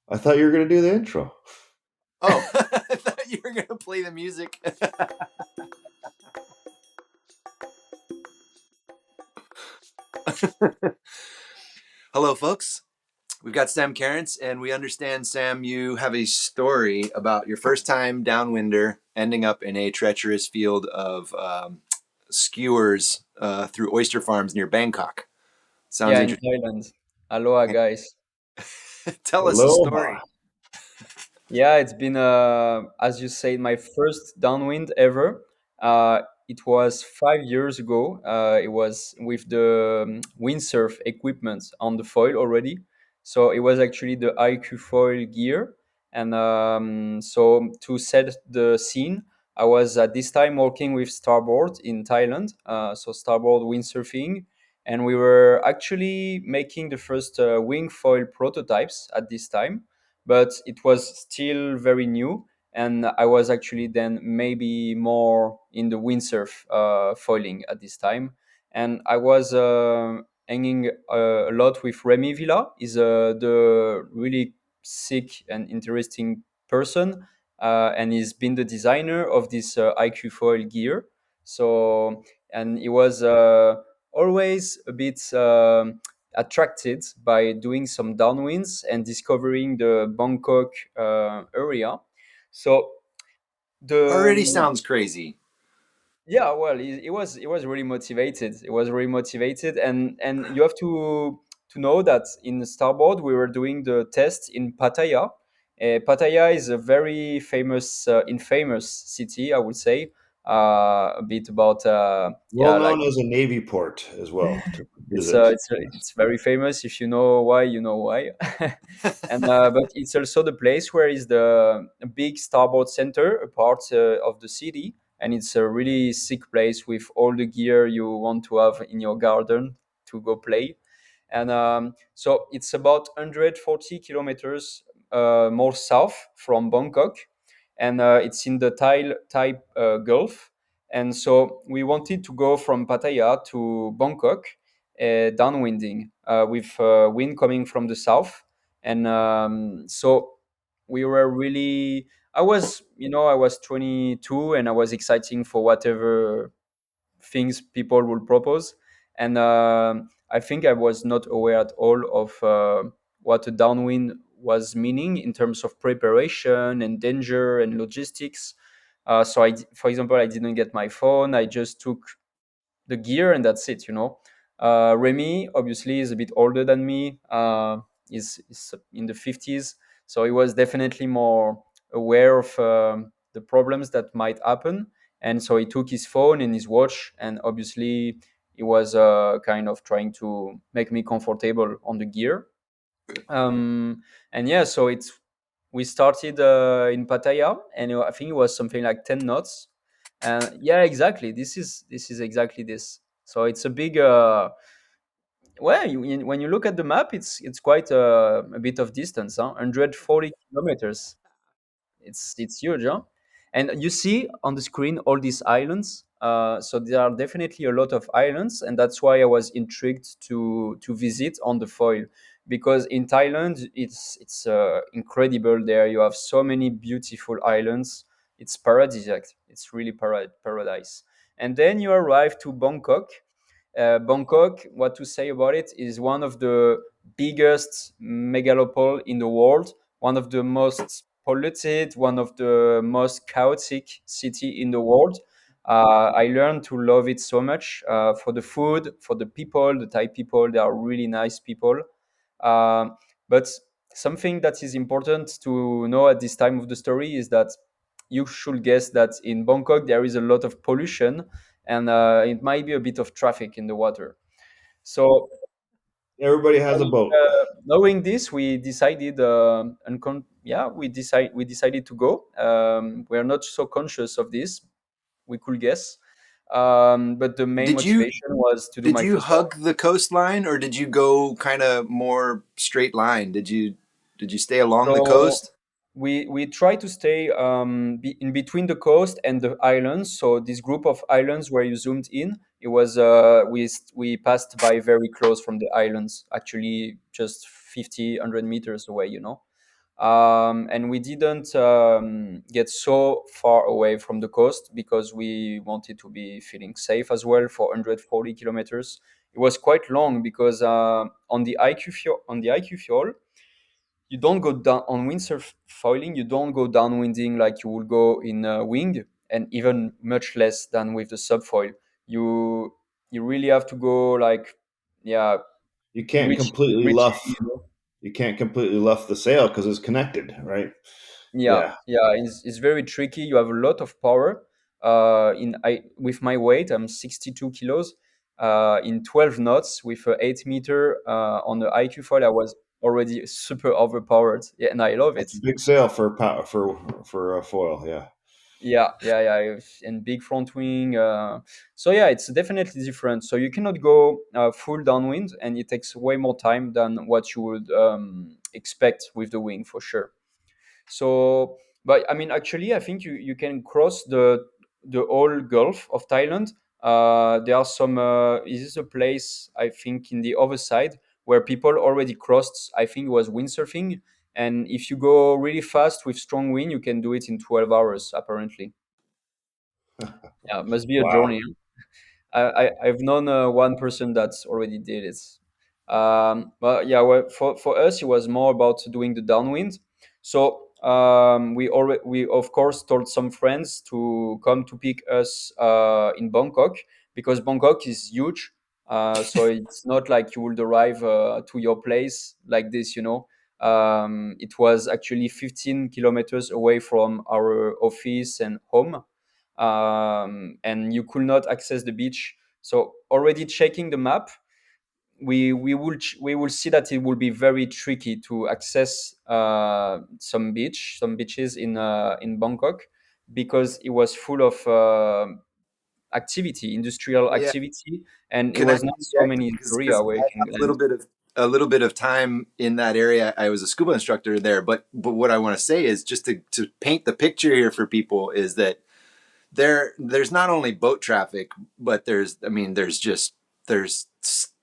I thought you were going to do the intro. Oh, I thought you were going to play the music. Hello, folks. We've got Sam Carentz, and we understand, Sam, you have a story about your first time downwinder ending up in a treacherous field of skewers through oyster farms near Bangkok. Sounds Yeah, in interesting. Thailand. Aloha, guys. Tell us a Aloha. story. Yeah, it's been, as you said, my first downwind ever. It was 5 years ago. It was with the windsurf equipment on the foil already. So it was actually the IQ foil gear. And so to set the scene, I was at this time working with Starboard in Thailand. So Starboard windsurfing. And we were actually making the first wing foil prototypes at this time, but it was still very new, and I was actually then maybe more in the windsurf foiling at this time. And I was hanging a lot with Remy Villa. Is the really sick and interesting person, and he's been the designer of this IQ foil gear. So, and he was always a bit attracted by doing some downwinds and discovering the Bangkok area. So the Already sounds crazy. yeah, well, it was really motivated. It was really motivated, and you have to know that in Starboard we were doing the test in Pattaya. Pattaya is a very famous, infamous city, I would say. A bit about Well yeah, like known as a Navy port as well to it's visit. it's very famous. If you know why, you know why. And but it's also the place where is the big starboard center, a part of the city, and it's a really sick place with all the gear you want to have in your garden to go play. And so it's about 140 kilometers more south from Bangkok, and it's in the Thai Gulf. And so we wanted to go from Pattaya to Bangkok, downwinding with wind coming from the south. And so we were really, I was 22, and I was exciting for whatever things people will propose. And I think I was not aware at all of what a downwind was meaning in terms of preparation and danger and logistics. So for example, I didn't get my phone. I just took the gear and that's it. Remy obviously is a bit older than me. Is in the 50s, so he was definitely more aware of the problems that might happen, and so he took his phone and his watch, and obviously he was kind of trying to make me comfortable on the gear. And yeah, so it's we started in Pattaya, and I think it was something like 10 knots. And yeah, exactly, this is exactly this. So it's a big well, when you look at the map, it's quite a bit of distance, huh? 140 kilometers. It's huge, huh? And you see on the screen all these islands. So there are definitely a lot of islands, and that's why I was intrigued to visit on the foil, because in Thailand it's incredible. There you have so many beautiful islands. It's paradisiac. It's really paradise. And then you arrive to Bangkok. Bangkok, what to say about it, is one of the biggest megalopole in the world, one of the most polluted, one of the most chaotic city in the world. I learned to love it so much for the food, for the people, the Thai people. They are really nice people. Uh, but something that is important to know at this time of the story is that you should guess that in Bangkok there is a lot of pollution, and it might be a bit of traffic in the water. So Everybody has a boat. knowing this, we decided, we decided to go. We are not so conscious of this. We could guess, but the main Did you motivation was to do did my you first time. hug the coastline or did you go kind of more straight line? Did you stay along the So coast? we try to stay in between the coast and the islands. So this group of islands where you zoomed in, it was we passed by very close from the islands, actually just 50, 100 meters away. And we didn't get so far away from the coast because we wanted to be feeling safe as well for 140 kilometers. It was quite long because on the IQ fuel, you don't go down on windsurf foiling. You don't go downwinding like you would go in wing, and even much less than with the subfoil. You you really have to go like, yeah, You can't reach completely reaching. luff. You can't completely luff the sail because it's connected, right? Yeah, Yeah. yeah, it's very tricky. You have a lot of power. In I with my weight, I'm 62 kilos. In 12 knots with a 8 meter on the IQ foil, I was already super overpowered. Yeah, and I love That's it. a big sail for power for a foil. Yeah. Yeah, yeah, yeah, and big front wing. So yeah, it's definitely different. So you cannot go full downwind, and it takes way more time than what you would expect with the wing for sure. So, but I mean, actually, I think you can cross the whole Gulf of Thailand. There are some. Is this a place I think in the other side where people already crossed? I think it was windsurfing, and if you go really fast with strong wind, you can do it in 12 hours. Apparently, yeah, must be a Wow. journey. I've known one person that's already did it. But yeah, well, for us, it was more about doing the downwind. So we of course told some friends to come to pick us in Bangkok because Bangkok is huge. So it's not like you would arrive to your place like this, you know. It was actually 15 kilometers away from our office and home, and you could not access the beach. So already checking the map, we will see that it will be very tricky to access some beaches in Bangkok because it was full of activity, industrial Well, yeah. activity, and it Can I was not so interject? many Because area where I you can have land. a little bit of time in that area. I was a scuba instructor there, but what I want to say is just to paint the picture here for people is that there's not only boat traffic, but there's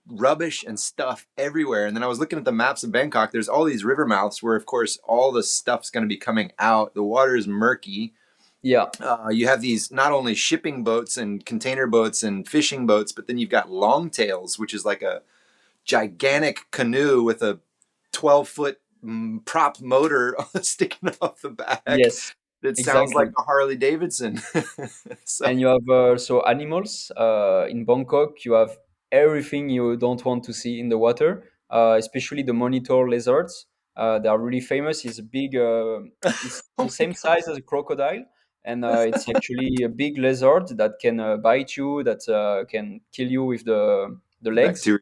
rubbish and stuff everywhere. And then I was looking at the maps of Bangkok. There's all these river mouths where, of course, all the stuff's going to be coming out. The water is murky. Yeah. You have these not only shipping boats and container boats and fishing boats, but then you've got longtails, which is like a gigantic canoe with a 12-foot prop motor sticking off the back. Yes. It sounds like Exactly. a Harley Davidson. So And you have also animals in Bangkok. You have everything you don't want to see in the water, especially the monitor lizards. They are really famous. It's a big, it's oh the my same god, size as a crocodile, and it's actually a big lizard that can bite you, that can kill you with the legs. bacteria.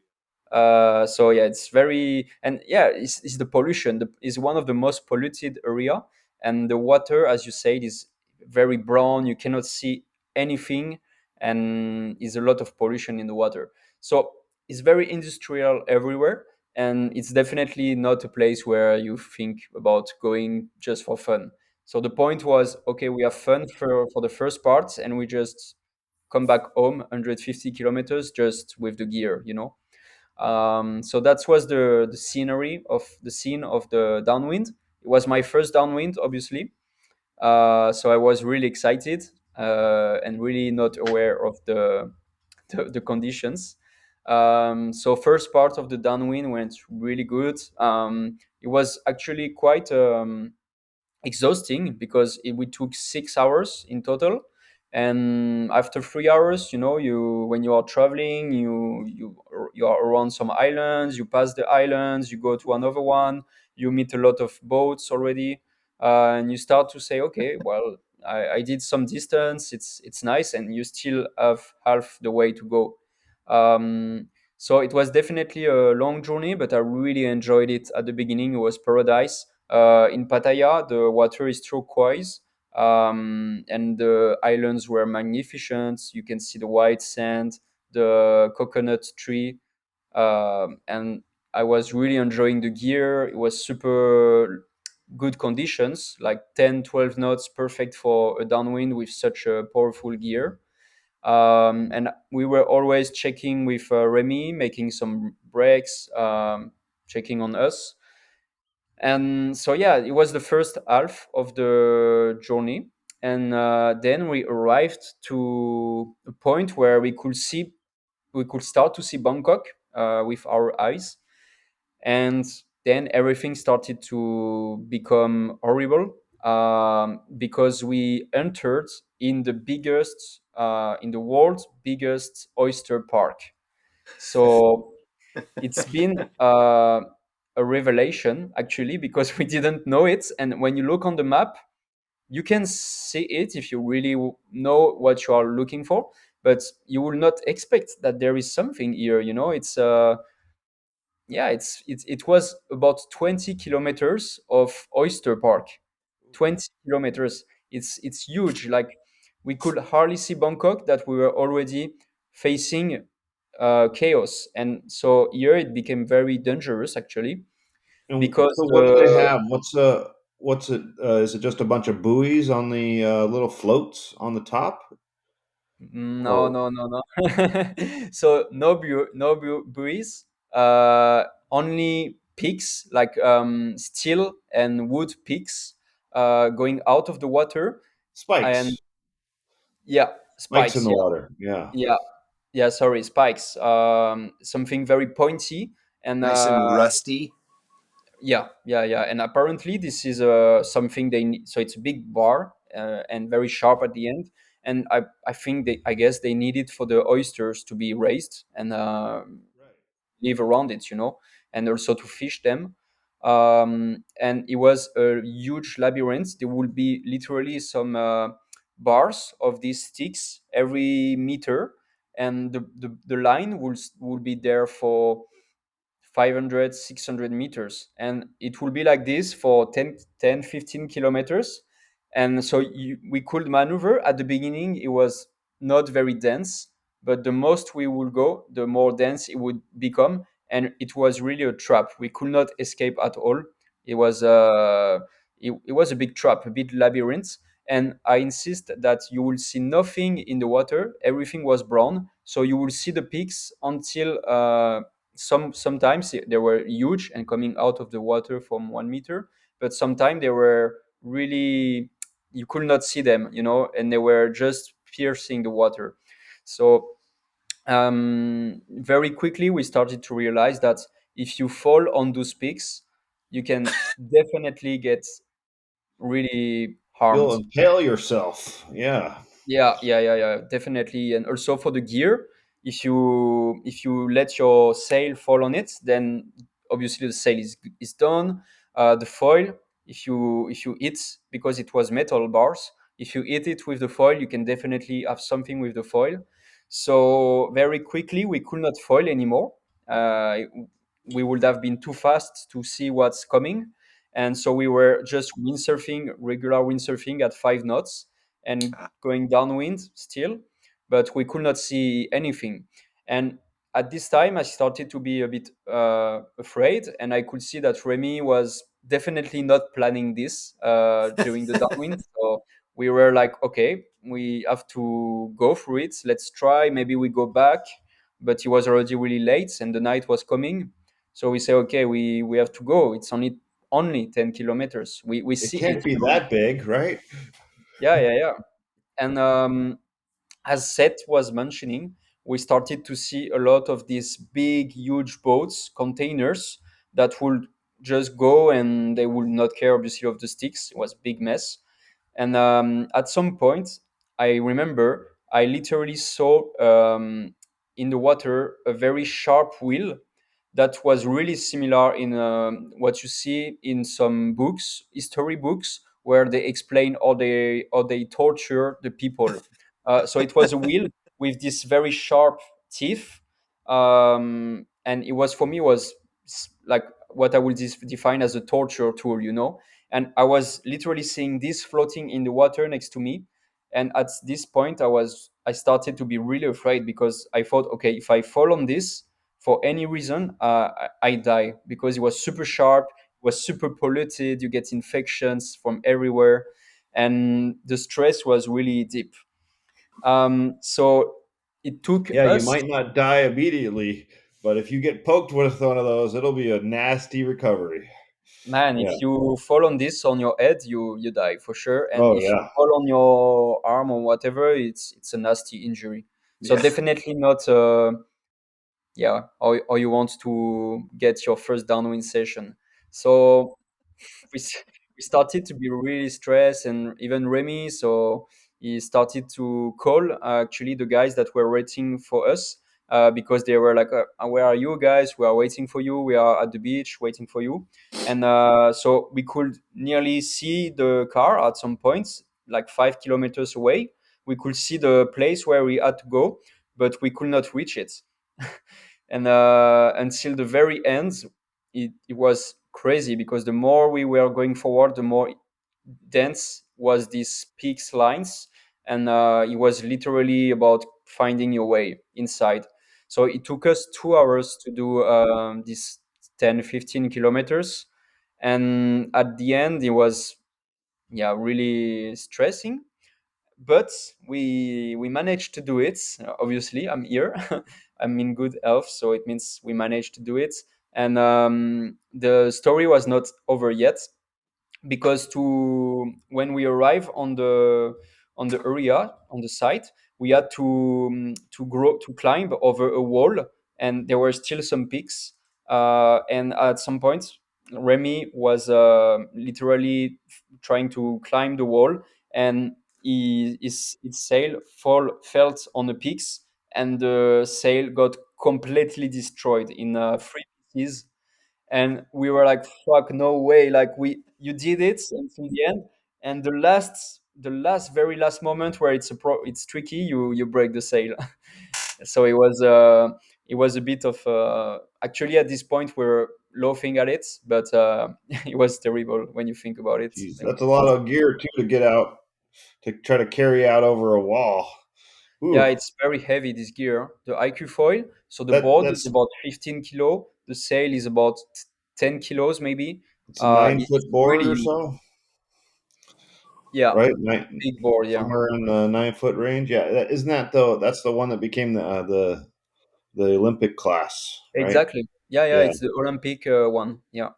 So yeah, it's very, and yeah, it's the pollution. Is one of the most polluted area, and the water, as you said, is very brown. You cannot see anything, and is a lot of pollution in the water. So it's very industrial everywhere, and it's definitely not a place where you think about going just for fun. So the point was, okay, we have fun for the first part, and we just come back home 150 kilometers just with the gear, you know. So that was the scenery of the scene of the downwind. It was my first downwind, obviously. So I was really excited and really not aware of the conditions. So first part of the downwind went really good. It was actually quite exhausting because we took 6 hours in total, and after 3 hours, you know, you when you are traveling, you are around some islands, you pass the islands, you go to another one, you meet a lot of boats already, and you start to say, okay, well, I did some distance, it's nice, and you still have half the way to go. So it was definitely a long journey, but I really enjoyed it. At the beginning, it was paradise. In Pattaya, the water is turquoise, and the islands were magnificent. You can see the white sand, the coconut tree, and I was really enjoying the gear. It was super good conditions, like 10, 12 knots, perfect for a downwind with such a powerful gear. And we were always checking with Remy, making some breaks, checking on us. And so yeah, it was the first half of the journey, and then we arrived to a point where we could start to see Bangkok with our eyes, and then everything started to become horrible, because we entered in the biggest in the world's biggest oyster park. So it's been a revelation actually, because we didn't know it, and when you look on the map you can see it if you really know what you are looking for, but you will not expect that there is something here, you know. It's yeah, it was about 20 kilometers of oyster park. 20 kilometers. It's huge. Like, we could hardly see Bangkok, that we were already facing chaos, and so here it became very dangerous actually, And because so, what do they have? What's it? Is it just a bunch of buoys on the little floats on the top, no, or no, no, no. So no buoys, only peaks, like steel and wood peaks, going out of the water, and spikes? yeah, Spikes in spikes. the Yeah, water. Yeah. yeah, yeah. Sorry, spikes. Something very pointy, and Nice and rusty. yeah, yeah, yeah. And apparently, this is something they need. So it's a big bar and very sharp at the end. And I think I guess they need it for the oysters to be raised and Right. live around it, you know, and also to fish them. And it was a huge labyrinth. There will be literally some bars of these sticks every meter, and the line will be there for 500, 600 meters, and it will be like this for 10, 15 kilometers. And so we could maneuver. At the beginning it was not very dense, but the most we will go, the more dense it would become, and it was really a trap. We could not escape at all. It was it was a big trap, a big labyrinth. And I insist that you will see nothing in the water. Everything was brown, so you will see the peaks until sometimes they were huge and coming out of the water from 1 meter, but sometimes they were really, you could not see them, you know, and they were just piercing the water. So very quickly we started to realize that if you fall on those peaks, you can definitely get really You'll harmed. impale yourself. Yeah. Yeah, yeah, yeah, yeah, definitely. And also for the gear, if you let your sail fall on it, then obviously the sail is done. The foil, if you hit, because it was metal bars, if you hit it with the foil, you can definitely have something with the foil. So very quickly we could not foil anymore. Uh, we would have been too fast to see what's coming, and so we were just windsurfing, regular windsurfing at 5 knots, and Ah, going downwind still, but we could not see anything. And at this time, I started to be a bit afraid, and I could see that Remy was definitely not planning this during the downwind. So we were like, okay, we have to go through it. Let's try. Maybe we go back. But it was already really late, and the night was coming. So we say, okay, we have to go. It's only 10 kilometers. We It see can't it be coming. that big, right? Yeah, yeah, yeah. And as Seth was mentioning, we started to see a lot of these big, huge boats, containers that would just go, and they would not care, obviously, of the sticks. It was a big mess. And at some point, I remember I literally saw in the water a very sharp wheel that was really similar in what you see in some books, history books, where they explain how they torture the people. So it was a wheel with this very sharp teeth, and it was, for me, was like what I would define as a torture tool, you know. And I was literally seeing this floating in the water next to me. And at this point, I started to be really afraid, because I thought, okay, if I fall on this for any reason, I die, because it was super sharp, it was super polluted. You get infections from everywhere, and the stress was really deep. So it took Yeah, you us. might not die immediately, but if you get poked with one of those, it'll be a nasty recovery. Man, Yeah. if you fall on this on your head, you die for sure. And Oh if you yeah. fall on your arm or whatever, it's a nasty injury. So Yeah. definitely not. Yeah, or you want to get your first downwind session. So we s- we started to be really stressed, and even Remy, so he started to call actually the guys that were waiting for us, because they were like, where are you guys? We are waiting for you. We are at the beach waiting for you. And so we could nearly see the car at some points, like 5 kilometers away. We could see the place where we had to go, but we could not reach it. And until the very end, it was crazy, because the more we were going forward, the more dense was these peaks lines. And it was literally about finding your way inside. So it took us 2 hours to do this 10-15 kilometers. And at the end it was, yeah, really stressing, but we managed to do it. Obviously, I'm here. I'm in good health, so it means we managed to do it. And the story was not over yet, because to when we arrive on the area, on the site, we had to climb over a wall, and there were still some peaks. And at some point, Remy was literally trying to climb the wall, and his sail felt on the peaks, and the sail got completely destroyed in 3 pieces. And we were like, fuck, no way, like, we you did it until the end. And the last very last moment where it's tricky, you break the sail. So it was a bit of actually, at this point we're laughing at it, but it was terrible when you think about it. Jeez, Like, that's a lot of gear too to get out to try to carry out over a wall. yeah, Ooh, it's very heavy, this gear, the IQ foil. So the that board is that's about 15 kilo, the sail is about 10 kilos maybe. it's a 9 foot It's board really or huge. so, Yeah, right? big board, yeah. Somewhere in the 9 foot range. Yeah, isn't that though? That's the one that became the Olympic class, right? Exactly. Yeah, yeah, Yeah. it's the Olympic one. Yeah.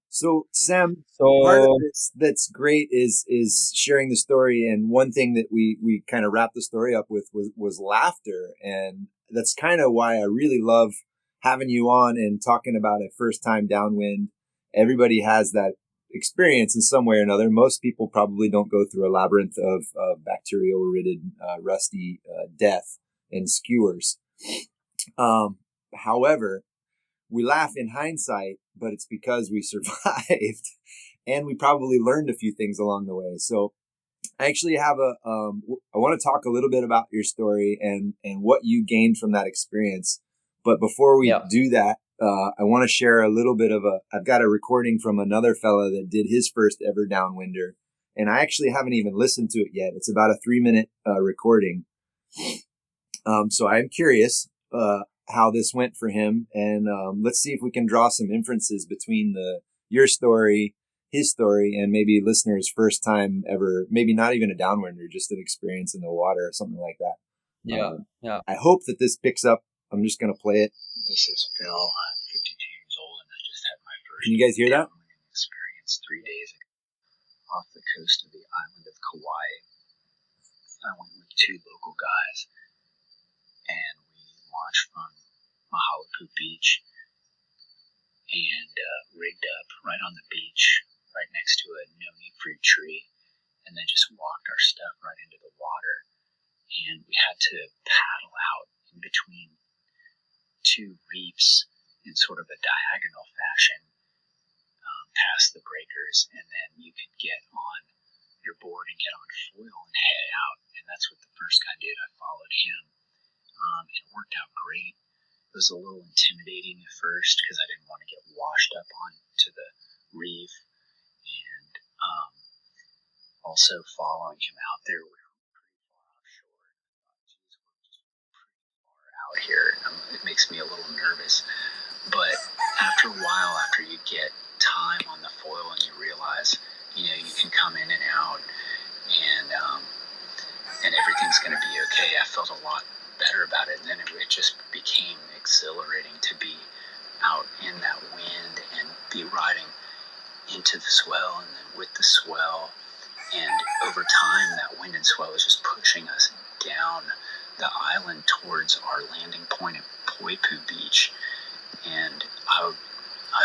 So Sam, part of So this that's great is sharing the story, and one thing that we kind of wrapped the story up with was laughter, and that's kind of why I really love having you on and talking about a first time downwind. Everybody has that experience in some way or another. Most people probably don't go through a labyrinth of bacterial ridden rusty death and skewers. However, we laugh in hindsight, but it's because we survived and we probably learned a few things along the way. So I actually have I want to talk a little bit about your story and what you gained from that experience. But before we yeah, do that, I want to share a little bit of I've got a recording from another fella that did his first ever downwinder. And I actually haven't even listened to it yet. It's about a 3 minute recording. So I'm curious how this went for him, and let's see if we can draw some inferences between your story, his story, and maybe listeners' first time ever, maybe not even a downwinder, just an experience in the water or something like that. yeah, yeah. I hope that this picks up. I'm just going to play it. This is Phil. I'm 52 years old, and I just had my first Can you guys hear that? downwinding experience 3 days ago off the coast of the island of Kauai. I went with two local guys, and we launched from Mahalapu Beach and rigged up right on the beach, right next to a noni fruit tree, and then just walked our stuff right into the water. And we had to paddle out in between two reefs in sort of a diagonal fashion, past the breakers, and then you could get on your board and get on foil and head out. And that's what the first guy did. I followed him, and it worked out great. It was a little intimidating at first because I didn't want to get washed up onto the reef, and also following him out there, we were pretty far offshore. And I thought, geez, we're just pretty far out here. It makes me a little nervous. But after a while, after you get time on the foil and you realize, you can come in and out, and everything's going to be okay, I felt a lot better about it. And then it just became exhilarating to be out in that wind and be riding into the swell and then with the swell. And over time, that wind and swell was just pushing us down the island towards our landing point at Poipu Beach. And I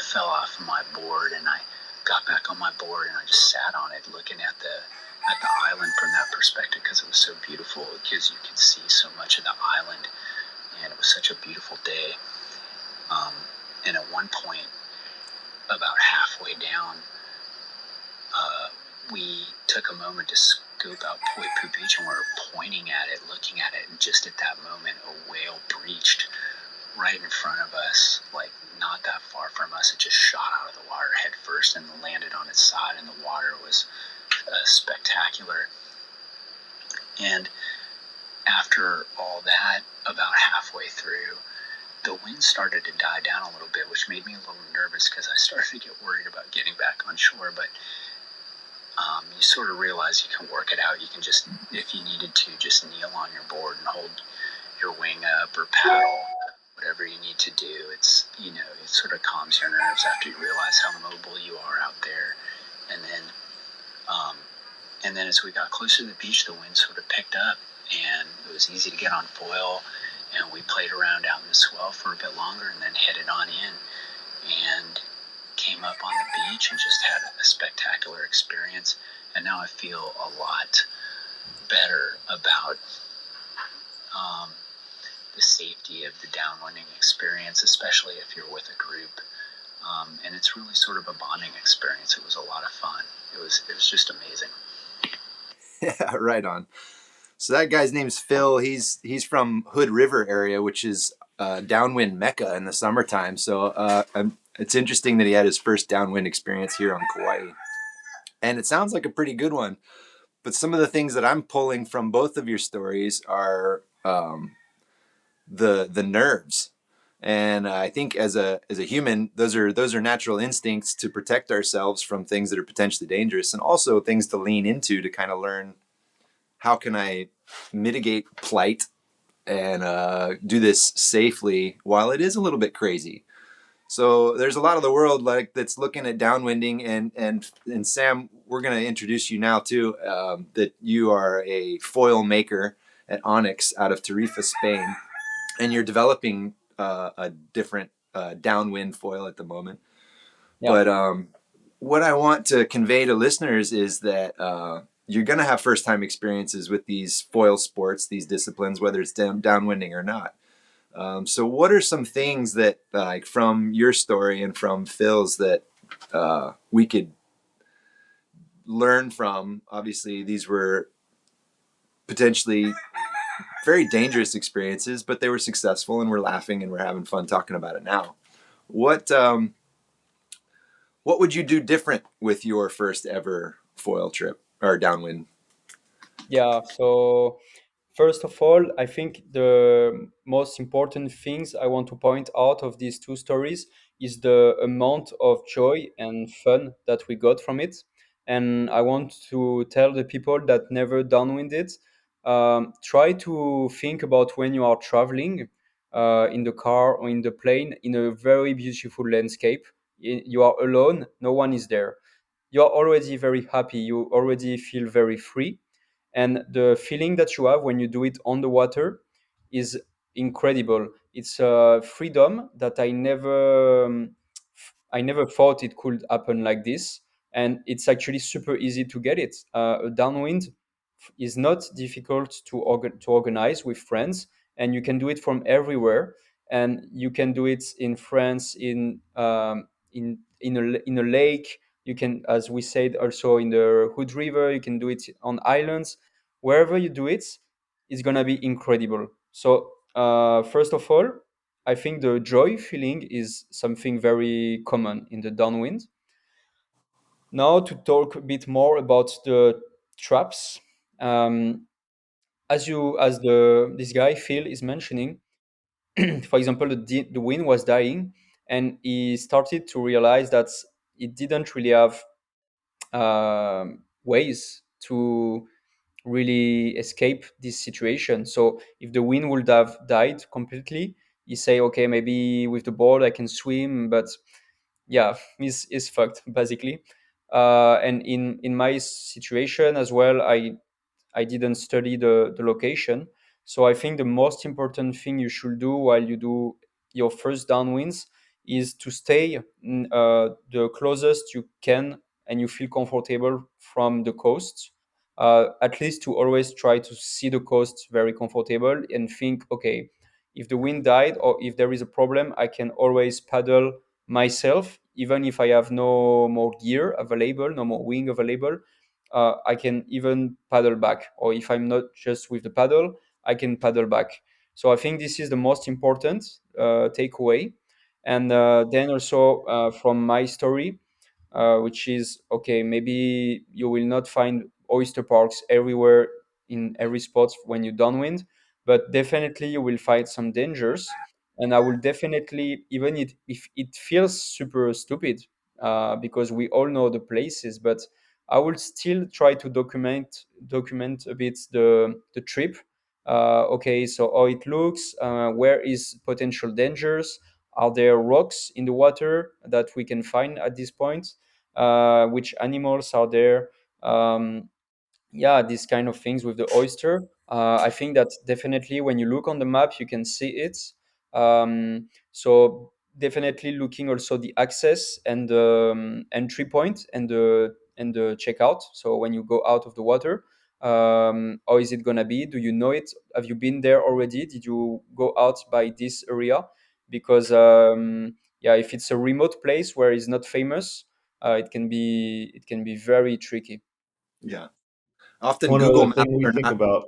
fell off my board, and I got back on my board, and I just sat on it looking at the island from that perspective, because it was so beautiful, because you could see so much of the island, and it was such a beautiful day. And at one point, about halfway down, we took a moment to scope out Poipu Beach, and we were pointing at it, looking at it, and just at that moment, a whale breached right in front of us, like not that far from us. It just shot out of the water head first and landed on its side, and the water was spectacular. And after all that, about halfway through, the wind started to die down a little bit, which made me a little nervous, because I started to get worried about getting back on shore. But you sort of realize you can work it out. You can just, if you needed to, just kneel on your board and hold your wing up or paddle, whatever you need to do. It's, it sort of calms your nerves after you realize how mobile you are out there. And then as we got closer to the beach, the wind sort of picked up, and it was easy to get on foil. And we played around out in the swell for a bit longer, and then headed on in and came up on the beach and just had a spectacular experience. And now I feel a lot better about the safety of the downwinding experience, especially if you're with a group. And it's really sort of a bonding experience. It was a lot of fun. It was just amazing. Yeah, right on. So that guy's name's Phil. He's from Hood River area, which is downwind mecca in the summertime. So it's interesting that he had his first downwind experience here on Kauai. And it sounds like a pretty good one. But some of the things that I'm pulling from both of your stories are the nerves. And I think as a human, those are natural instincts to protect ourselves from things that are potentially dangerous, and also things to lean into to kind of learn, how can I mitigate plight and do this safely while it is a little bit crazy. So there's a lot of the world like that's looking at downwinding, and Sam, we're going to introduce you now too. That you are a foil maker at Onyx out of Tarifa, Spain, and you're developing a different downwind foil at the moment. Yeah. But what I want to convey to listeners is that you're going to have first-time experiences with these foil sports, these disciplines, whether it's downwinding or not. So what are some things that, like, from your story and from Phil's, that we could learn from? Obviously, these were potentially very dangerous experiences, but they were successful, and we're laughing and we're having fun talking about it now. What would you do different with your first ever foil trip or downwind? Yeah. So first of all, I think the most important things I want to point out of these two stories is the amount of joy and fun that we got from it. And I want to tell the people that never downwinded, try to think about when you are traveling in the car or in the plane in a very beautiful landscape. You are alone, no one is there. You are already very happy, you already feel very free, and the feeling that you have when you do it on the water is incredible. It's a freedom that I never thought it could happen like this, and it's actually super easy to get it. A downwind is not difficult to organize with friends, and you can do it from everywhere. And you can do it in France, in a lake. You can, as we said, also in the Hood River. You can do it on islands. Wherever you do it, it's gonna be incredible. So first of all, I think the joy feeling is something very common in the downwind. Now to talk a bit more about the traps. Um, as the this guy Phil is mentioning, for example, the wind was dying, and he started to realize that it didn't really have ways to really escape this situation. So if the wind would have died completely, you say, okay, maybe with the board I can swim, but yeah, is fucked basically. And in my situation as well, I didn't study the location. So I think the most important thing you should do while you do your first downwinds is to stay the closest you can and you feel comfortable from the coast. At least to always try to see the coast very comfortable and think, okay, if the wind died or if there is a problem, I can always paddle myself, even if I have no more gear available, no more wing available. I can even paddle back, or if I'm not just with the paddle, I can paddle back. So I think this is the most important takeaway. And then also from my story, which is okay, maybe you will not find oyster parks everywhere in every spot when you downwind, but definitely you will find some dangers. And I will definitely, even if it feels super stupid, because we all know the places, but I will still try to document a bit the trip. Okay, so how it looks, where is potential dangers, are there rocks in the water that we can find at this point, which animals are there, yeah, these kind of things with the oyster. I think that definitely when you look on the map you can see it. So definitely looking also the access and the entry point and the checkout. So when you go out of the water, how is it gonna be? Do you know it? Have you been there already? Did you go out by this area? Because yeah, if it's a remote place where it's not famous, it can be very tricky. Yeah. Often One Google other Maps thing we are think not. about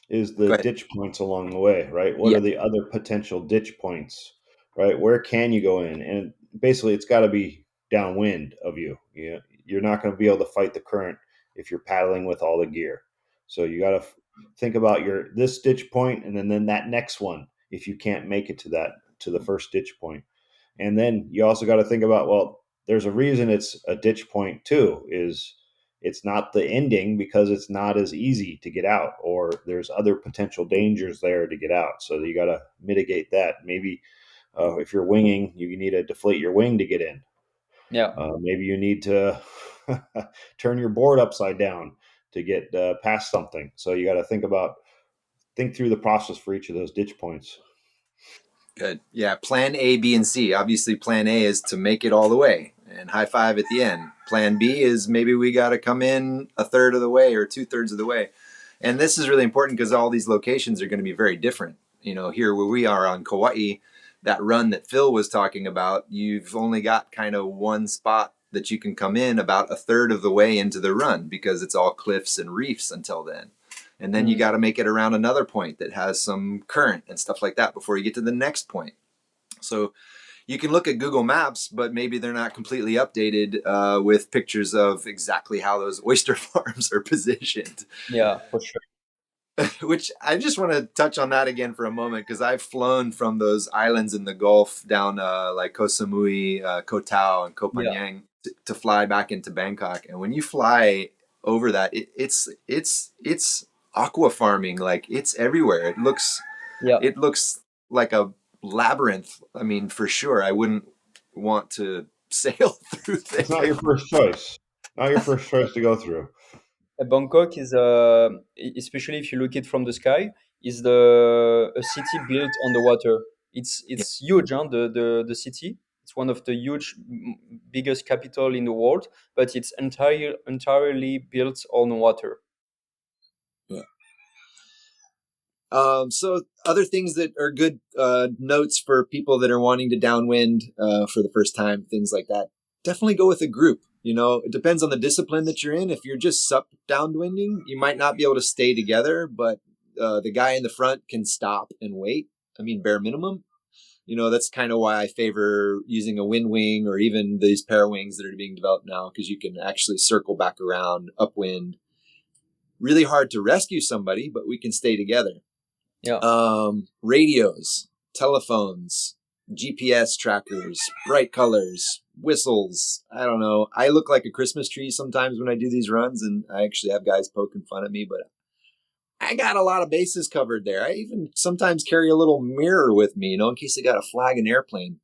is the Go ahead. ditch points along the way, right? What Yeah. are the other potential ditch points, right? Where can you go in? And basically, it's got to be downwind of you. You're not going to be able to fight the current if you're paddling with all the gear. So you got to think about your this ditch point, and then that next one. If you can't make it to the first ditch point, and then you also got to think about, well, there's a reason it's a ditch point too. Is it's not the ending because it's not as easy to get out, or there's other potential dangers there to get out. So you got to mitigate that. Maybe if you're winging, you need to deflate your wing to get in. Yeah. Maybe you need to turn your board upside down to get past something. So you got to think through the process for each of those ditch points. Good. Yeah. Plan A, B, and C. Obviously, plan A is to make it all the way and high five at the end. Plan B is maybe we got to come in a third of the way or 2/3 of the way. And this is really important because all these locations are going to be very different. Here where we are on Kauai, that run that Phil was talking about, you've only got kind of one spot that you can come in about a third of the way into the run because it's all cliffs and reefs until then. And then you got to make it around another point that has some current and stuff like that before you get to the next point. So you can look at Google Maps, but maybe they're not completely updated with pictures of exactly how those oyster farms are positioned. Yeah, for sure. Which I just want to touch on that again for a moment because I've flown from those islands in the Gulf down like Koh Samui, Koh Tao, and Koh Yeah, Phangan to fly back into Bangkok. And when you fly over that, it's aqua farming. Like it's everywhere. yeah. It looks like a labyrinth. I mean, for sure, I wouldn't want to sail through It's not there. your first choice. Not your first choice to go through. Bangkok is, especially if you look it from the sky, is a city built on the water. Yeah. It's huge, huh? The city. It's one of the biggest capital in the world, but it's entirely built on water. So other things that are good notes for people that are wanting to downwind for the first time, things like that. Definitely go with a group. It depends on the discipline that you're in. If you're just sup downwinding, you might not be able to stay together, but the guy in the front can stop and wait. I mean, bare minimum. That's kind of why I favor using a wind wing or even these pair wings that are being developed now, because you can actually circle back around upwind. Really hard to rescue somebody, but we can stay together. Yeah, Radios, telephones, GPS trackers, bright colors, whistles. I don't know. I look like a Christmas tree sometimes when I do these runs, and I actually have guys poking fun at me, but I got a lot of bases covered there. I even sometimes carry a little mirror with me, in case they got to flag an airplane.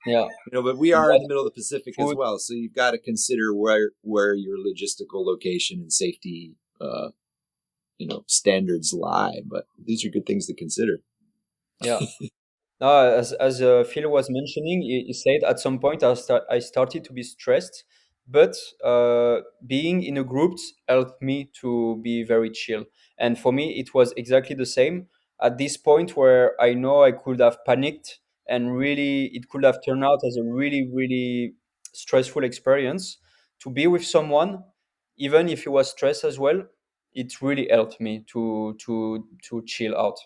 Yeah. But we And are in the that's middle of the Pacific as food. well, so you've got to consider where your logistical location and safety, standards lie. But these are good things to consider. Yeah. No, as Phil was mentioning, he said at some point I started to be stressed, but being in a group helped me to be very chill. And for me, it was exactly the same. At this point where I know I could have panicked and really it could have turned out as a really, really stressful experience, to be with someone, even if it was stress as well, it really helped me to chill out.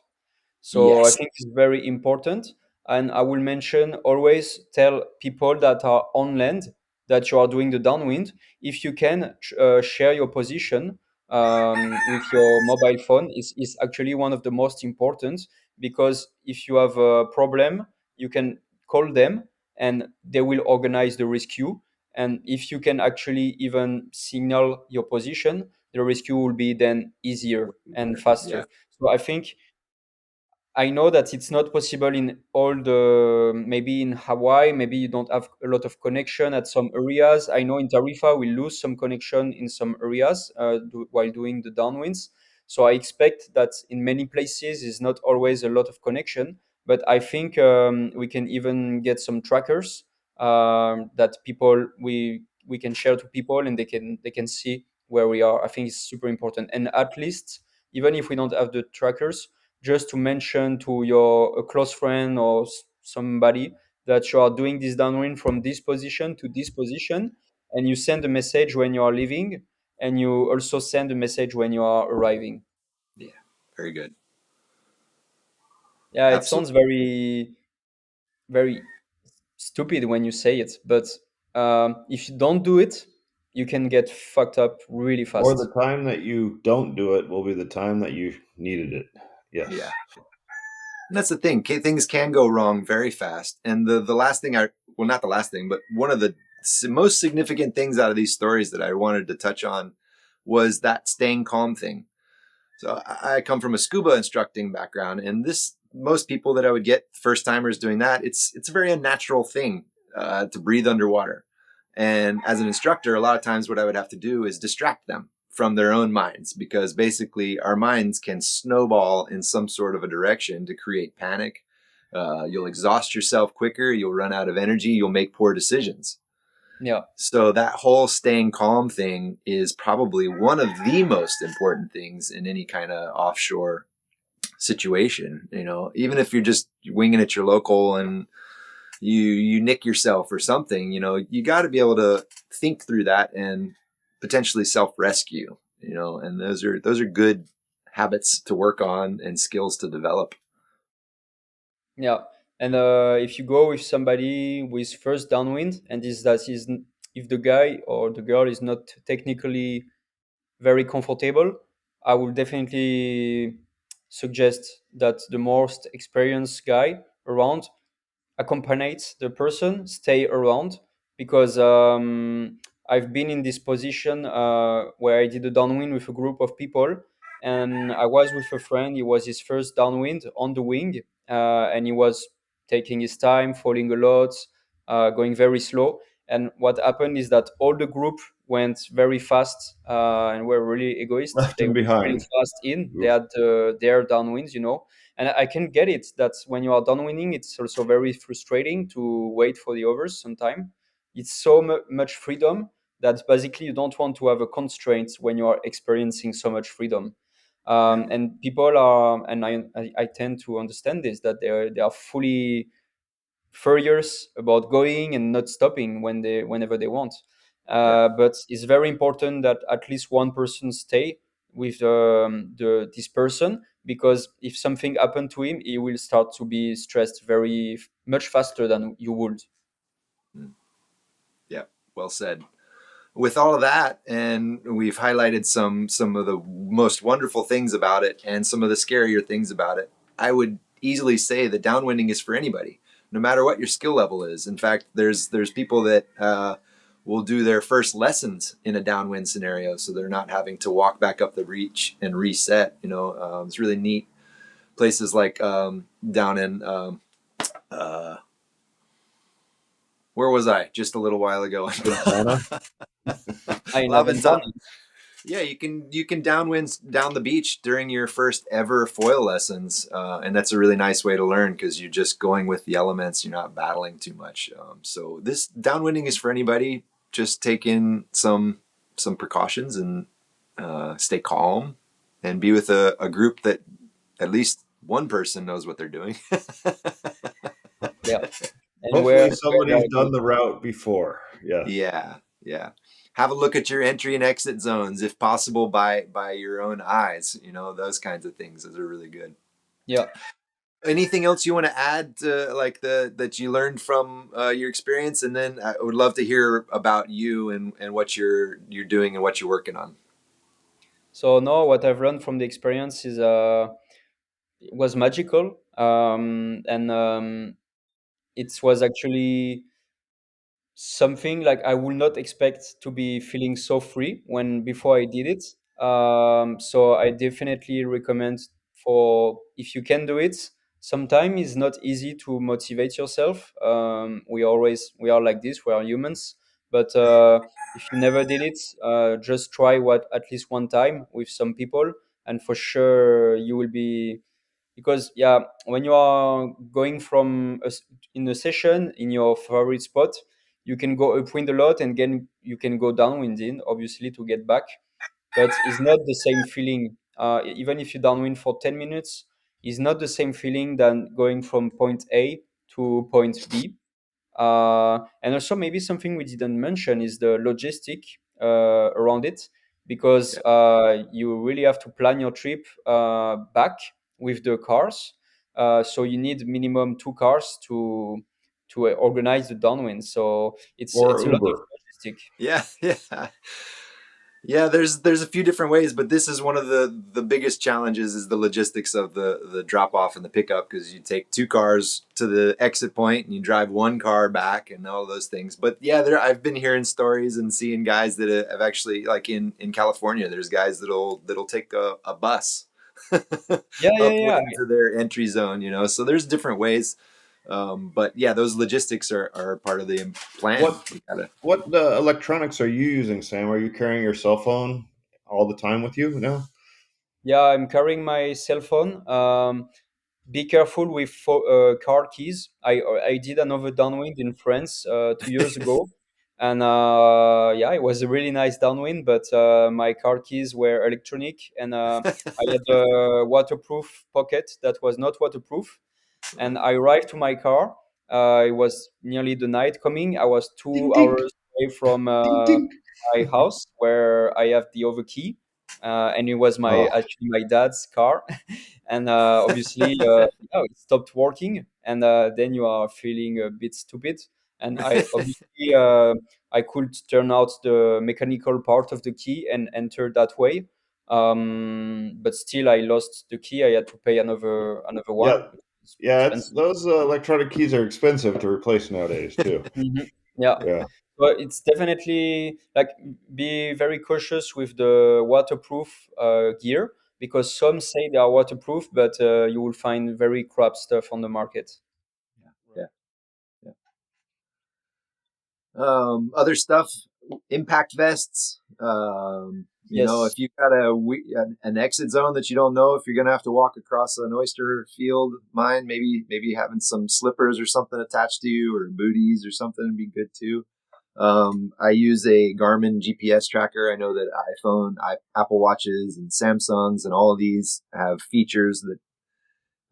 So I Yes. think it's very important. And I will mention always tell people that are on land that you are doing the downwind. If you can share your position with your mobile phone, is actually one of the most important, because if you have a problem, you can call them and they will organize the rescue. And if you can actually even signal your position, the rescue will be then easier and Yeah. faster. So I think I know that it's not possible in all the, maybe in Hawaii, maybe you don't have a lot of connection at some areas. I know in Tarifa we lose some connection in some areas while doing the downwinds. So I expect that in many places is not always a lot of connection, but I think we can even get some trackers that people we can share to people and they can see where we are. I think it's super important. And at least even if we don't have the trackers, just to mention to your a close friend or somebody that you are doing this downwind from this position to this position, and you send a message when you are leaving, and you also send a message when you are arriving. Yeah. Very good. Yeah, it sounds Absolutely. very, very stupid when you say it, but if you don't do it, you can get fucked up really Or fast. the time that you don't do it will be the time that you needed it. Yeah. Yes. And that's the thing. Things can go wrong very fast. And the last thing well, not the last thing, but one of the most significant things out of these stories that I wanted to touch on was that staying calm thing. So I come from a scuba instructing background, and most people that I would get first timers doing that, it's a very unnatural thing to breathe underwater. And as an instructor, a lot of times what I would have to do is distract them from their own minds, because basically our minds can snowball in some sort of a direction to create panic. You'll exhaust yourself quicker. You'll run out of energy. You'll make poor decisions. Yeah, So that whole staying calm thing is probably one of the most important things in any kind of offshore situation. Even if you're just winging at your local and you nick yourself or something, you got to be able to think through that and potentially self-rescue, and those are good habits to work on and skills to develop. yeah. And if you go with somebody with first downwind, and if the guy or the girl is not technically very comfortable, I will definitely suggest that the most experienced guy around accompanies the person, stay around, because I've been in this position where I did a downwind with a group of people, and I was with a friend. He was his first downwind on the wing, and he was taking his time, falling a lot, going very slow. And what happened is that all the group went very fast and were really egoist. Left They him went really behind. fast in. They Oof. had their downwinds. And I can get it that when you are done winning, it's also very frustrating to wait for the overs sometime. It's so much freedom that basically you don't want to have a constraint when you are experiencing so much freedom. Yeah. And people are, and I tend to understand this, that they are fully furious about going and not stopping whenever they want. Yeah. But it's very important that at least one person stay with this person, because if something happened to him, he will start to be stressed very much faster than you would. Mm. Yeah. Well said. With all of that, and we've highlighted some of the most wonderful things about it and some of the scarier things about it, I would easily say that downwinding is for anybody, no matter what your skill level is. In fact, there's people that will do their first lessons in a downwind scenario, so they're not having to walk back up the reach and reset. It's really neat. Places like down in uh, Where was I just a little while ago? Montana. I never done Laventana. it. Yeah, you can downwind down the beach during your first ever foil lessons, and that's a really nice way to learn because you're just going with the elements. You're not battling too much. So this downwinding is for anybody. Just take in some precautions and stay calm, and be with a group that at least one person knows what they're doing. Yeah. And Hopefully where somebody's done the route before. Yes. Yeah, yeah. Have a look at your entry and exit zones, if possible, by your own eyes. You know, those kinds of things. Those are really good. yeah. Anything else you want to add to like the that you learned from your experience? And then I would love to hear about you and what you're doing and what you're working on. So no, what I've learned from the experience is it was magical, and it was actually something like I would not expect to be feeling so free when before I did it. So I definitely recommend for if you can do it. Sometimes it's not easy to motivate yourself. We are like this. We are humans, but if you never did it, just try what at least one time with some people, and for sure you will be because yeah, when you are going in a session in your favorite spot, you can go upwind a lot and then you can go downwind in obviously to get back, but it's not the same feeling. Even if you downwind for 10 minutes, it's not the same feeling than going from point A to point B. And also, maybe something we didn't mention is the logistic around it, because Yeah. you really have to plan your trip back with the cars. So you need minimum 2 cars to organize the downwind. So Or it's a lot of Uber. logistic. Yeah, yeah. Yeah, there's a few different ways, but this is one of the biggest challenges is the logistics of the drop off and the pickup because you take 2 cars to the exit point and you drive 1 car back and all those things. But yeah, I've been hearing stories and seeing guys that have actually like in California, there's guys that'll take a bus Yeah, yeah, yeah. upwind to their entry zone, you know. So there's different ways. But yeah, those logistics are part of the plan. What You gotta what electronics are you using, Sam? Are you carrying your cell phone all the time with you now? Yeah, I'm carrying my cell phone. Be careful with car keys. I did another downwind in France 2 years ago, and yeah, it was a really nice downwind. But my car keys were electronic, and I had a waterproof pocket that was not waterproof. And I arrived to my car. It was nearly the night coming. I was Ding two ding hours away from ding ding. my house where I have the other key, and it was my Oh, actually my dad's car, and obviously yeah, it stopped working, and then you are feeling a bit stupid. And I obviously I could turn out the mechanical part of the key and enter that way, but still I lost the key. I had to pay another one. yeah, It's yeah. It's expensive. those electronic keys are expensive to replace nowadays too. Yeah, Yeah. but it's definitely like be very cautious with the waterproof gear, because some say they are waterproof, but you will find very crap stuff on the market. yeah. Yeah. Other stuff, impact vests. You know, Yes. if you've got an exit zone that you don't know if you're going to have to walk across an oyster field mine, maybe having some slippers or something attached to you or booties or something would be good too. I use a Garmin GPS tracker. I know that Apple Watches, and Samsungs, and all of these have features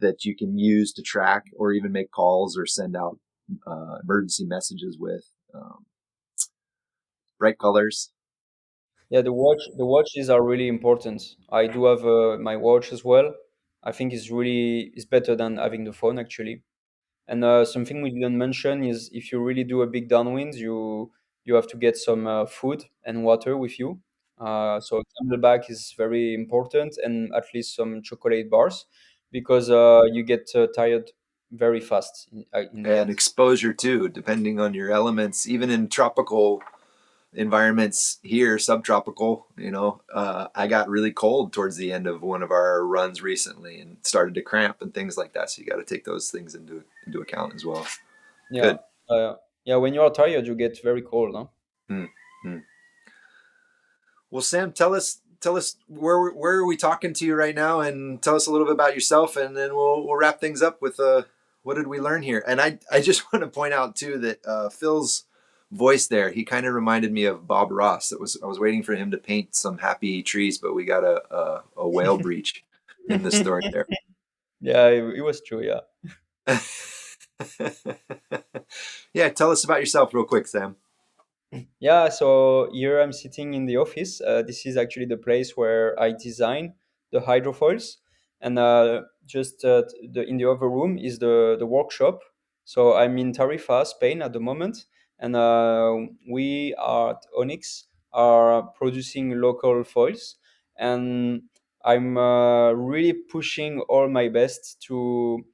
that you can use to track or even make calls or send out emergency messages with. Bright colors. Yeah, the watches are really important. I do have my watch as well. I think it's better than having the phone actually. And something we didn't mention is if you really do a big downwind, you have to get some food and water with you. So camelback is very important, and at least some chocolate bars, because you get tired very fast in the And end. exposure too, depending on your elements. Even in tropical environments here, subtropical, I got really cold towards the end of one of our runs recently and started to cramp and things like that. So you got to take those things into account as well. Yeah, Good. uh, Yeah, when you are tired, you get very cold, huh? Hmm. Hmm. Well, Sam, tell us where are we talking to you right now, and tell us a little bit about yourself, and then we'll wrap things up with what did we learn here? And I just want to point out too that Phil's voice there, he kind of reminded me of Bob Ross. It was I was waiting for him to paint some happy trees, but we got a whale breach in the story there. Yeah, it was true. Yeah. Yeah, tell us about yourself real quick, Sam. Yeah, so here I'm sitting in the office. This is actually the place where I design the hydrofoils, and just in the other room is the workshop. So I'm in Tarifa, Spain at the moment, and we are at Onyx are producing local foils, and I'm really pushing all my best to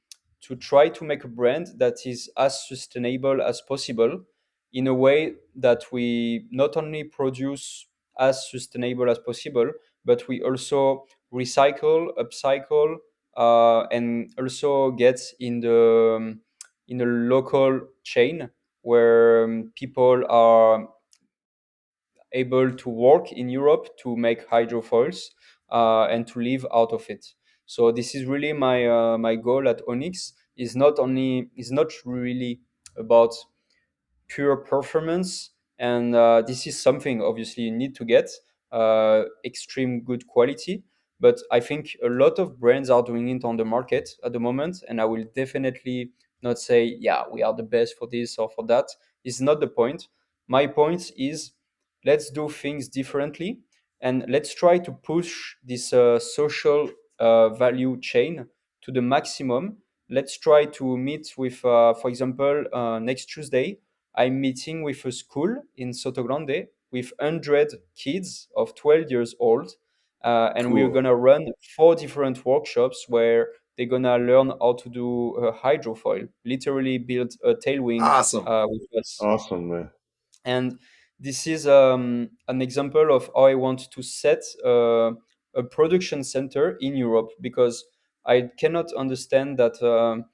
try to make a brand that is as sustainable as possible in a way that we not only produce as sustainable as possible, but we also recycle, upcycle, and also get in the local chain where people are able to work in Europe to make hydrofoils and to live out of it. So this is really my goal at Onyx. Is not really about pure performance, and this is something obviously you need to get extreme good quality, but I think a lot of brands are doing it on the market at the moment, and I will definitely not say yeah we are the best for this or for that. Is not the point. My point is let's do things differently, and let's try to push this social value chain to the maximum. Let's try to meet with for example next Tuesday I'm meeting with a school in Soto Grande with 100 kids of 12 years old. And we're Cool. going to run 4 different workshops where they're going to learn how to do a hydrofoil, literally build a tailwing Awesome. with us. Awesome, man. And this is an example of how I want to set a production center in Europe, because I cannot understand that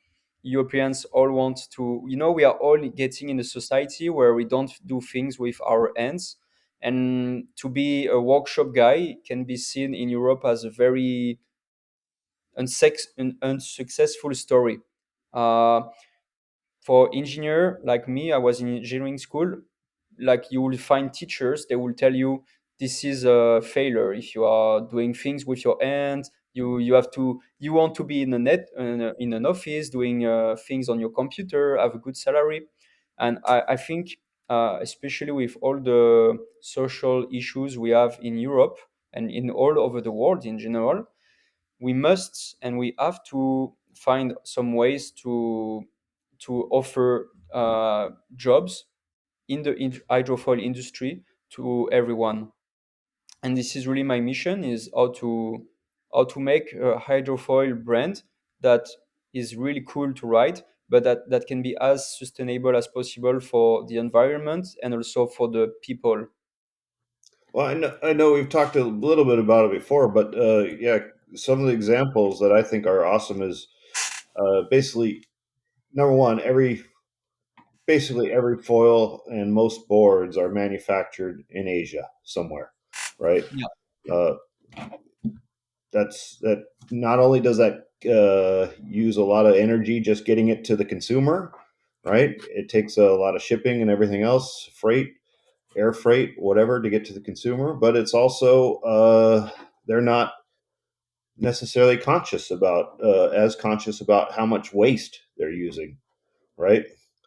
Europeans all want to, we are all getting in a society where we don't do things with our hands. And to be a workshop guy can be seen in Europe as a very an unsuccessful story. Uh, for engineer like me, I was in engineering school. Like you will find teachers, they will tell you this is a failure if you are doing things with your hands. You have to you want to be in a net in an office doing things on your computer, have a good salary. And I think especially with all the social issues we have in Europe and in all over the world in general, we must and we have to find some ways to offer jobs in the hydrofoil industry to everyone. And this is really my mission: is how to make a hydrofoil brand that is really cool to ride, but that can be as sustainable as possible for the environment and also for the people. Well, I know we've talked a little bit about it before, but yeah, some of the examples that I think are awesome is basically number one, basically every foil and most boards are manufactured in Asia somewhere, right? Yeah, Uh, that not only does that use a lot of energy just getting it to the consumer, right? It takes a lot of shipping and everything else, freight, air freight, whatever, to get to the consumer. But it's also they're not necessarily conscious about as conscious about how much waste they're using, right?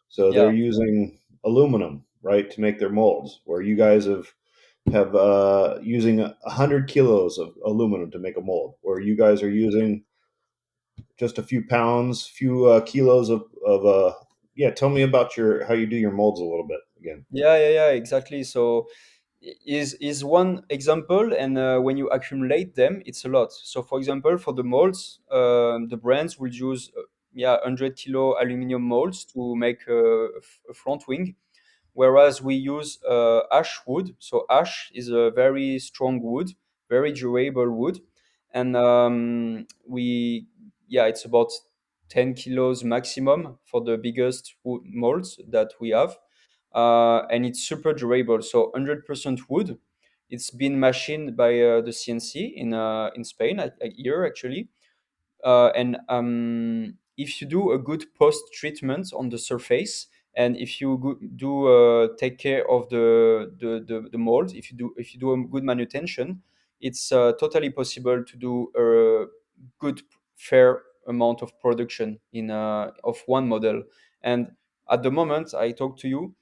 So yeah, they're using aluminum, right, to make their molds, where you guys have using 100 kilos of aluminum to make a mold, where you guys are using just a few pounds, few kilos of yeah. Tell me about your how you do your molds a little bit again. yeah, exactly. So is one example, and when you accumulate them it's a lot. So for example, for the molds, the brands will use 100 kilo aluminum molds to make a front wing, whereas we use ash wood. So ash is a very strong wood, very durable wood, and we yeah it's about 10 kilos maximum for the biggest molds that we have. and it's super durable. So 100% wood. It's been machined by the CNC in Spain, here actually. And if you do a good post treatment on the surface, and if you do take care of the mold, if you do a good manutention, it's totally possible to do a good fair amount of production in of one model. And at the moment I talk to you,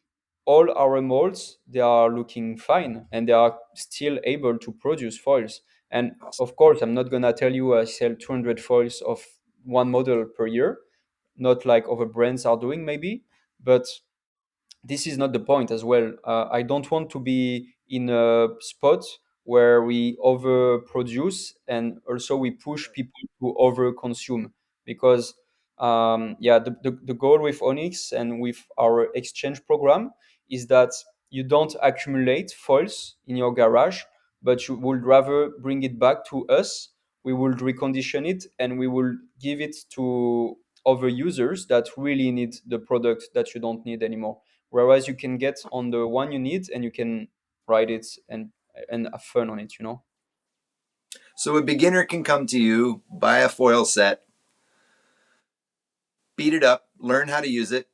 all our molds, they are looking fine and they are still able to produce foils. And Awesome. of course, I'm not gonna tell you I sell 200 foils of one model per year, not like other brands are doing maybe, but this is not the point as well. I don't want to be in a spot where we overproduce and also we push people to overconsume, because yeah, the goal with Onyx and with our exchange program is that you don't accumulate foils in your garage, but you would rather bring it back to us. We will recondition it and we will give it to other users that really need the product that you don't need anymore, whereas you can get on the one you need and you can ride it and have fun on it, you know. So a beginner can come to you, buy a foil set, beat it up, learn how to use it,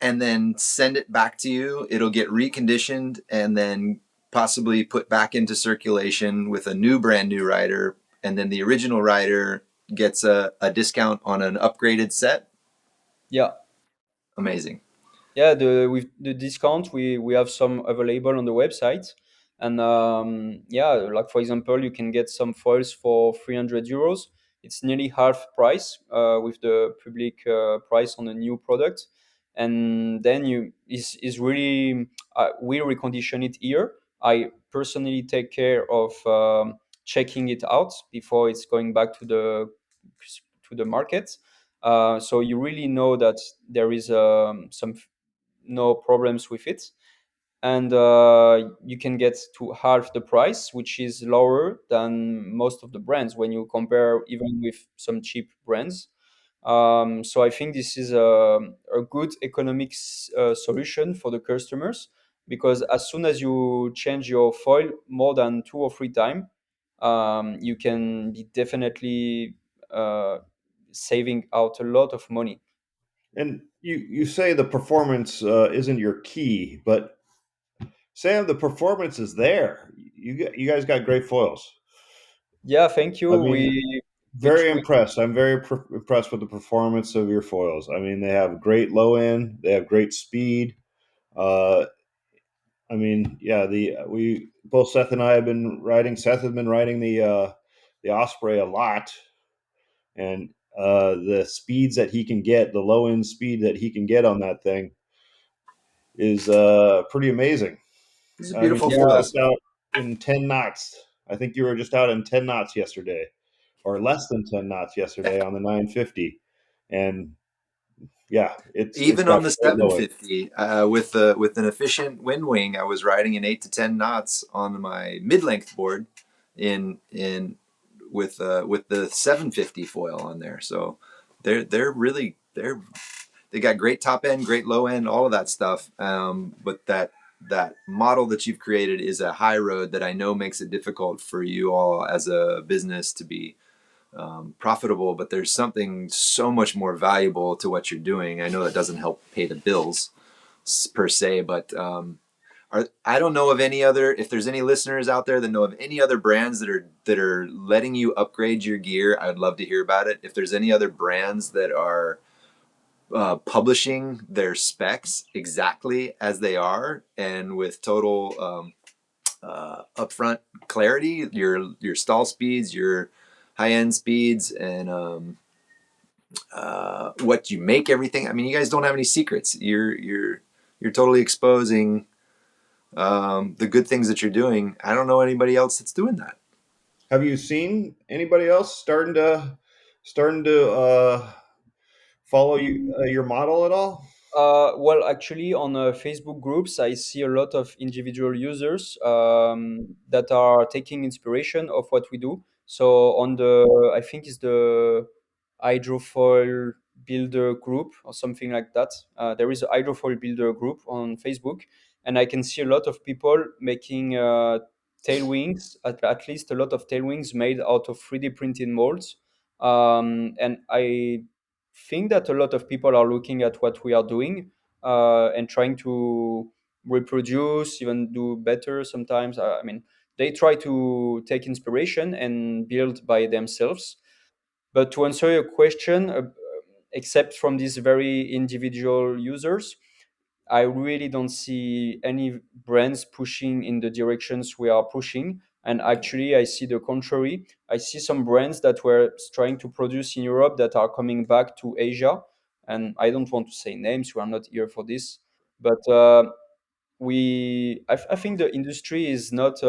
and then send it back to you. It'll get reconditioned and then possibly put back into circulation with a new brand new rider, and then the original rider gets a discount on an upgraded set. Yeah, Amazing. yeah, the with the discount we have some available on the website. And yeah, like for example, you can get some foils for 300 euros. It's nearly half price with the public price on a new product. And then you is really we recondition it here. I personally take care of checking it out before it's going back to the market. So you really know that there is some no problems with it. And you can get to half the price, which is lower than most of the brands when you compare even with some cheap brands. So I think this is a good economics solution for the customers, because as soon as you change your foil more than 2 or 3 times, you can be definitely uh, saving out a lot of money. And you say the performance isn't your key, but Sam, the performance is there. You guys got great foils. Yeah, thank I you. mean, We very try. impressed. I'm very impressed with the performance of your foils. I mean, they have great low end. They have great speed. Uh, I mean, yeah, the we both Seth and I have been riding. Seth has been riding the Osprey a lot, and the speeds that he can get, the low end speed that he can get on that thing is pretty amazing. These are I mean, beautiful you were Yeah, just foils. out in 10 knots. I think you were just out in 10 knots yesterday, or less than 10 knots yesterday on the 950. And yeah, it's Even got on the great low end. 750, with an efficient wind wing, I was riding in 8 to 10 knots on my mid length board, in with the 750 foil on there. So they're really they got great top end, great low end, all of that stuff. But that model that you've created is a high road that I know makes it difficult for you all as a business to be profitable. But there's something so much more valuable to what you're doing. I know that doesn't help pay the bills per se, but I don't know of any other. If there's any listeners out there that know of any other brands that are letting you upgrade your gear, I would love to hear about it. If there's any other brands that are publishing their specs exactly as they are and with total upfront clarity, your stall speeds, your high end speeds, and what you make everything. I mean, you guys don't have any secrets. You're totally exposing the good things that you're doing. I don't know anybody else that's doing that. Have you seen anybody else starting to follow your model at all? well, actually, on Facebook groups, I see a lot of individual users that are taking inspiration of what we do. So on the, I think it's the hydrofoil builder group or something like that. There is a hydrofoil builder group on Facebook, and I can see a lot of people making tail wings, at least a lot of tail wings made out of 3D printed molds. And I think that a lot of people are looking at what we are doing and trying to reproduce, even do better sometimes. I mean, they try to take inspiration and build by themselves. But to answer your question, except from these very individual users, I really don't see any brands pushing in the directions we are pushing. And actually, I see the contrary. I see some brands that were trying to produce in Europe that are coming back to Asia. And I don't want to say names, we are not here for this. But I think the industry is not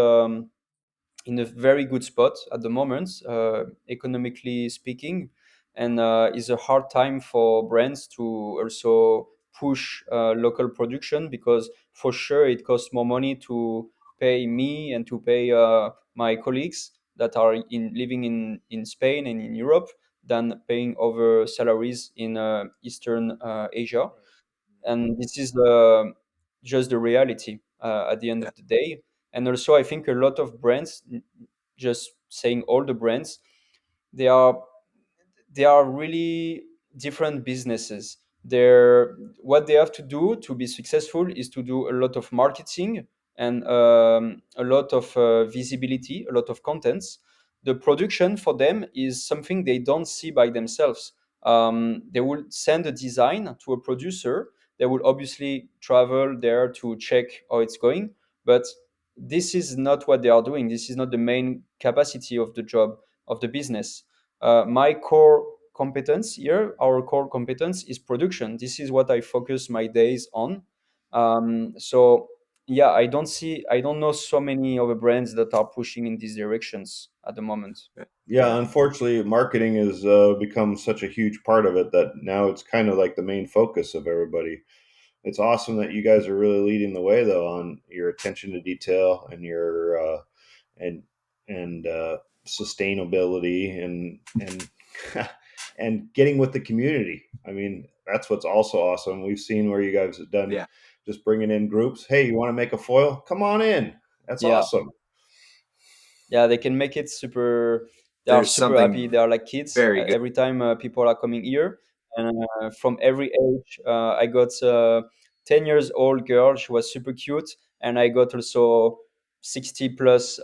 in a very good spot at the moment, economically speaking, and is a hard time for brands to also push local production, because for sure it costs more money to pay me and to pay my colleagues that are living in Spain and in Europe than paying over salaries in Eastern Asia. And this is just the reality at the end Yeah. of the day. And also, I think a lot of brands, just saying all the brands, they are they are really different businesses. They're what they have to do to be successful is to do a lot of marketing and a lot of visibility, a lot of contents. The production for them is something they don't see by themselves. They will send a design to a producer. They will obviously travel there to check how it's going, but this is not what they are doing. This is not the main capacity of the job of the business. My core competence here, our core competence is production. This is what I focus my days on. So yeah, I don't know so many other brands that are pushing in these directions at the moment. Yeah, Yeah. unfortunately, marketing has become such a huge part of it that now it's kind of like the main focus of everybody. It's awesome that you guys are really leading the way, though, on your attention to detail and your and and sustainability and and getting with the community. I mean, that's what's also awesome. We've seen where you guys have done Yeah. just bringing in groups. Hey, you want to make a foil? Come on in. That's Yeah, awesome. yeah, they can make it super. They are There's super happy. something They are like kids very good. every time people are coming here, and from every age. I got 10 years old girl. She was super cute, and I got also 60 plus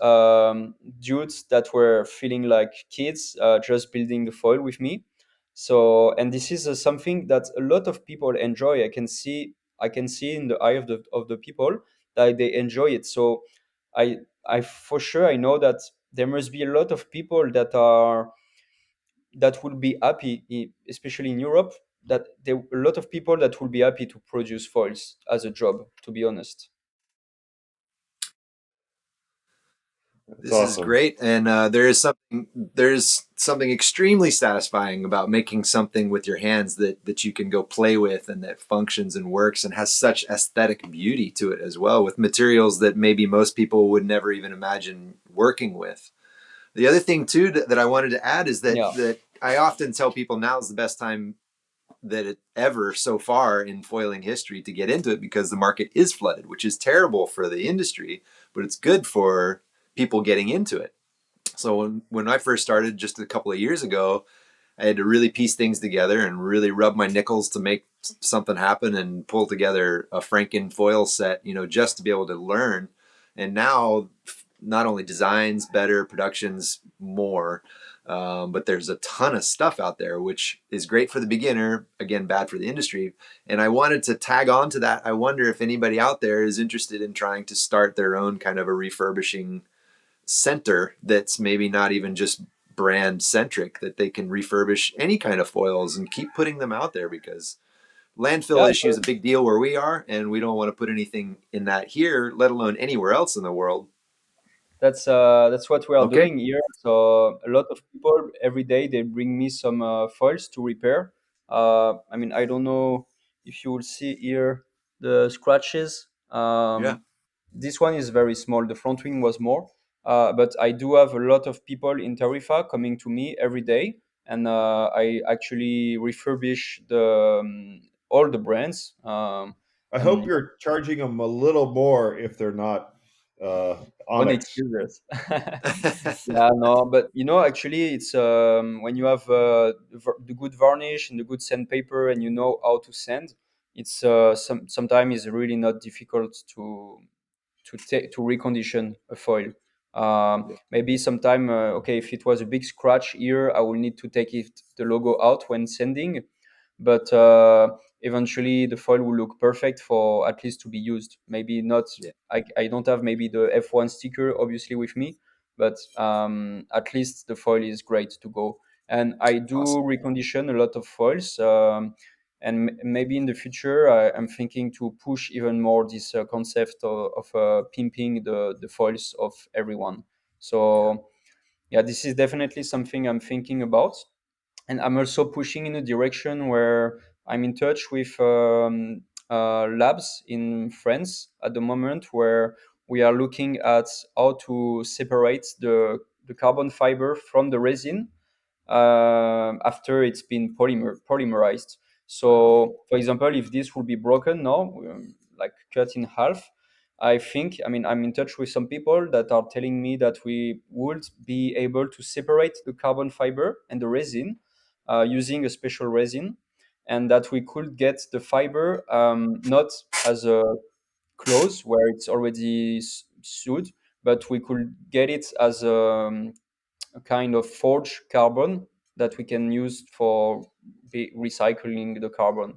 dudes that were feeling like kids, just building the foil with me. So, and this is something that a lot of people enjoy. I can see in the eye of the people that they enjoy it. So I I for sure I know that there must be a lot of people that will be happy, especially in Europe. That there a lot of people that will be happy to produce foils as a job. To be honest, That's This is awesome. great, and there's something extremely satisfying about making something with your hands that you can go play with and that functions and works and has such aesthetic beauty to it as well, with materials that maybe most people would never even imagine working with. The other thing too that I wanted to add is yeah, that I often tell people now is the best time that it ever so far in foiling history to get into it, because the market is flooded, which is terrible for the industry, but it's good for people getting into it. So when I first started just a couple of years ago, I had to really piece things together and really rub my nickels to make something happen and pull together a Franken foil set, just to be able to learn. And now, not only designs better, productions more, but there's a ton of stuff out there, which is great for the beginner, again, bad for the industry. And I wanted to tag on to that. I wonder if anybody out there is interested in trying to start their own kind of a refurbishing center that's maybe not even just brand centric, that they can refurbish any kind of foils and keep putting them out there, because yeah. landfill issue is a big deal where we are, and we don't want to put anything in that here, let alone anywhere else in the world. That's what we are Okay. doing here. So a lot of people every day they bring me some foils to repair. I mean, I don't know if you will see here the scratches. Yeah. This one is very small. The front wing was more, but I do have a lot of people in Tarifa coming to me every day, and I actually refurbish all the brands. I hope And you're charging them a little more if they're not uh, Onyx Onyx. users. Yeah, no, but actually, it's when you have the good varnish and the good sandpaper, and you know how to sand. It's sometimes it's really not difficult to recondition a foil. Maybe sometime, okay, if it was a big scratch here, I will need to take the logo out when sanding, but eventually the foil will look perfect for at least to be used. Maybe not. Yeah, I don't have maybe the F1 sticker obviously with me, but at least the foil is great to go. And I do awesome. recondition a lot of foils. And maybe in the future, I'm thinking to push even more this concept of pimping the foils of everyone. Yeah, So yeah, this is definitely something I'm thinking about, and I'm also pushing in a direction where I'm in touch with labs in France at the moment, where we are looking at how to separate the carbon fiber from the resin after it's been polymerized. wow, So, for example, if this will be broken now, like cut in half, I mean, I'm in touch with some people that are telling me that we would be able to separate the carbon fiber and the resin using a special resin, and that we could get the fiber not as a close where it's already sewed, but we could get it as a kind of forged carbon that we can use for recycling the carbon.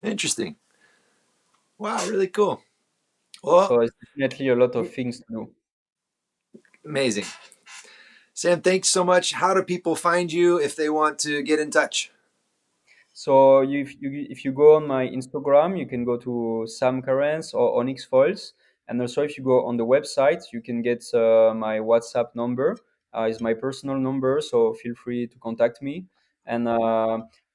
interesting. Wow, really cool. Well, So it's definitely a lot of things to do. amazing. Sam, thanks so much. How do people find you if they want to get in touch? So if you go on my Instagram, you can go to Sam Carentz or Onix Foils, and also if you go on the website, you can get my WhatsApp number. Is my personal number, so feel free to contact me. And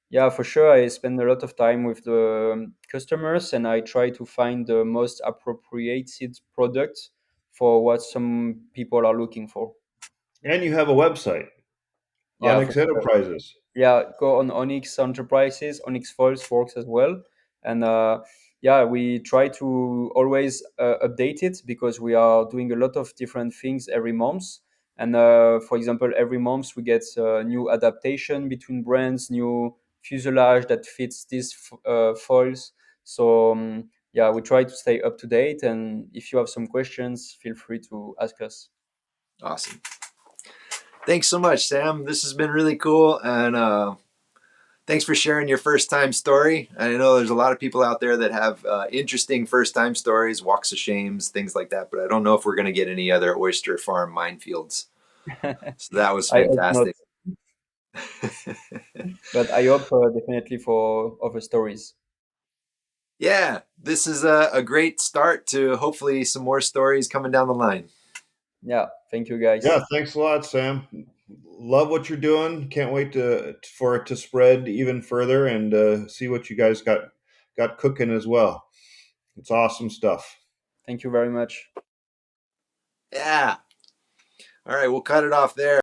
yeah, for sure, I spend a lot of time with the customers, and I try to find the most appropriated product for what some people are looking for. And you have a website, Yeah, for Onyx sure. Enterprises. Yeah, go on Onyx Enterprises. Onyx Foils works as well, and yeah, we try to always update it because we are doing a lot of different things every month. And for example, every month we get new adaptation between brands, new fuselage that fits these foils. So yeah, we try to stay up to date. And if you have some questions, feel free to ask us. Awesome. Thanks so much, Sam. This has been really cool. And thanks for sharing your first time story. I know there's a lot of people out there that have interesting first time stories, walks of shames, things like that. But I don't know if we're going to get any other oyster farm minefields. So that was I hope not, fantastic. but I hope definitely for other stories. Yeah, this is a great start to hopefully some more stories coming down the line. Yeah, thank you guys. Yeah, thanks a lot, Sam. Love what you're doing. Can't wait for it to spread even further and see what you guys got cooking as well. It's awesome stuff. Thank you very much. Yeah. All right, we'll cut it off there.